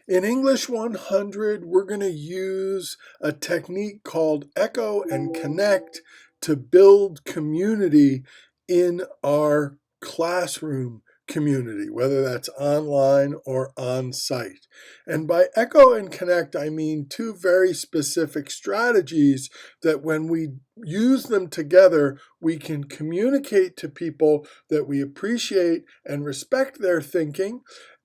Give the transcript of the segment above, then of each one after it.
In English 100, we're going to use a technique called Echo and Connect to build community in our classroom community, whether that's online or on site. And by Echo and Connect, I mean two very specific strategies that when we use them together, we can communicate to people that we appreciate and respect their thinking,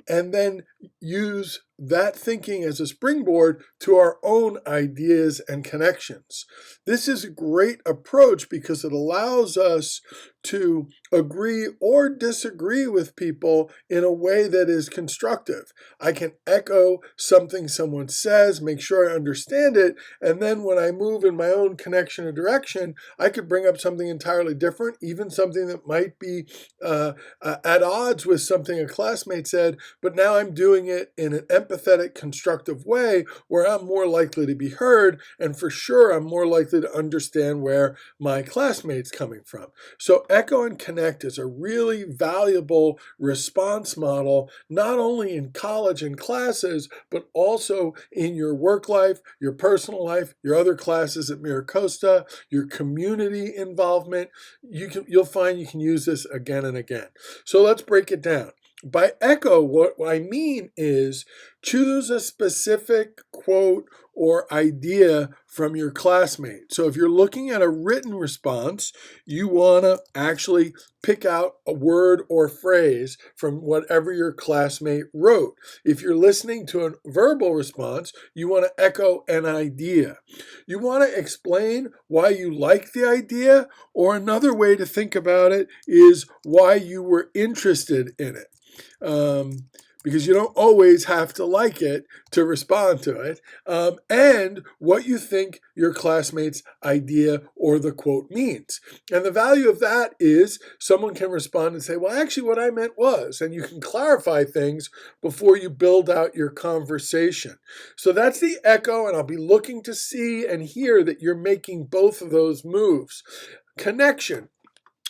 and then use that thinking as a springboard to our own ideas and connections. This is a great approach because it allows us to agree or disagree with people in a way that is constructive. I can echo something someone says, make sure I understand it, and then when I move in my own connection or direction, I could bring up something entirely different, even something that might be at odds with something a classmate said, but now I'm doing it in an empathetic, constructive way where I'm more likely to be heard, and for sure I'm more likely to understand where my classmate's coming from. So Echo and Connect is a really valuable response model, not only in college and classes, but also in your work life, your personal life, your other classes at MiraCosta, your community involvement. You'll find you can use this again and again. So let's break it down. By echo, what I mean is choose a specific quote or idea from your classmate. So if you're looking at a written response, you want to actually pick out a word or phrase from whatever your classmate wrote. If you're listening to a verbal response, you want to echo an idea. You want to explain why you like the idea, or another way to think about it is why you were interested in it. Because you don't always have to like it to respond to it, and what you think your classmate's idea or the quote means. And the value of that is someone can respond and say, well, actually what I meant was, and you can clarify things before you build out your conversation. So that's the echo, and I'll be looking to see and hear that you're making both of those moves. Connection.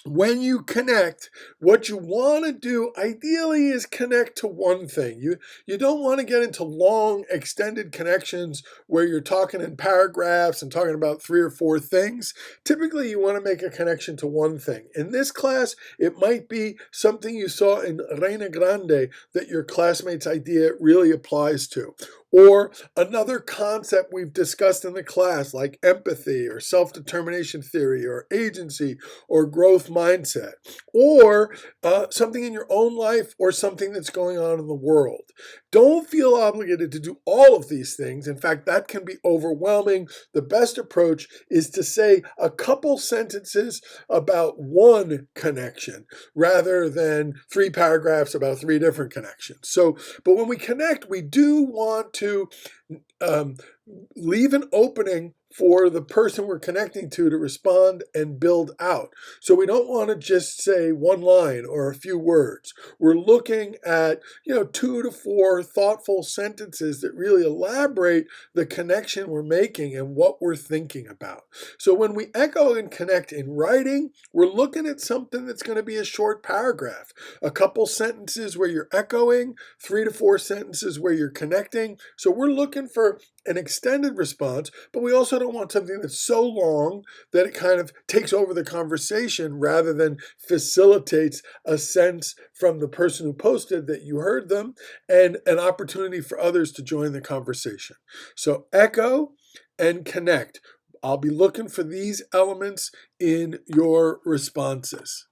When you connect, what you want to do ideally is connect to one thing. You don't want to get into long, extended connections where you're talking in paragraphs and talking about 3 or 4 things. Typically, you want to make a connection to one thing. In this class, it might be something you saw in Reina Grande that your classmate's idea really applies to. Or another concept we've discussed in the class, like empathy or self-determination theory or agency or growth mindset, or something in your own life or something that's going on in the world. Don't feel obligated to do all of these things. In fact, that can be overwhelming. The best approach is to say a couple sentences about one connection rather than 3 paragraphs about 3 different connections. But when we connect, we do want to leave an opening for the person we're connecting to respond and build out. So we don't want to just say one line or a few words. We're looking at 2 to 4 thoughtful sentences that really elaborate the connection we're making and what we're thinking about. So when we echo and connect in writing, we're looking at something that's going to be a short paragraph, a couple sentences where you're echoing, 3 to 4 sentences where you're connecting. So we're looking for an extended response, but we also don't want something that's so long that it kind of takes over the conversation rather than facilitates a sense from the person who posted that you heard them and an opportunity for others to join the conversation. So echo and connect. I'll be looking for these elements in your responses.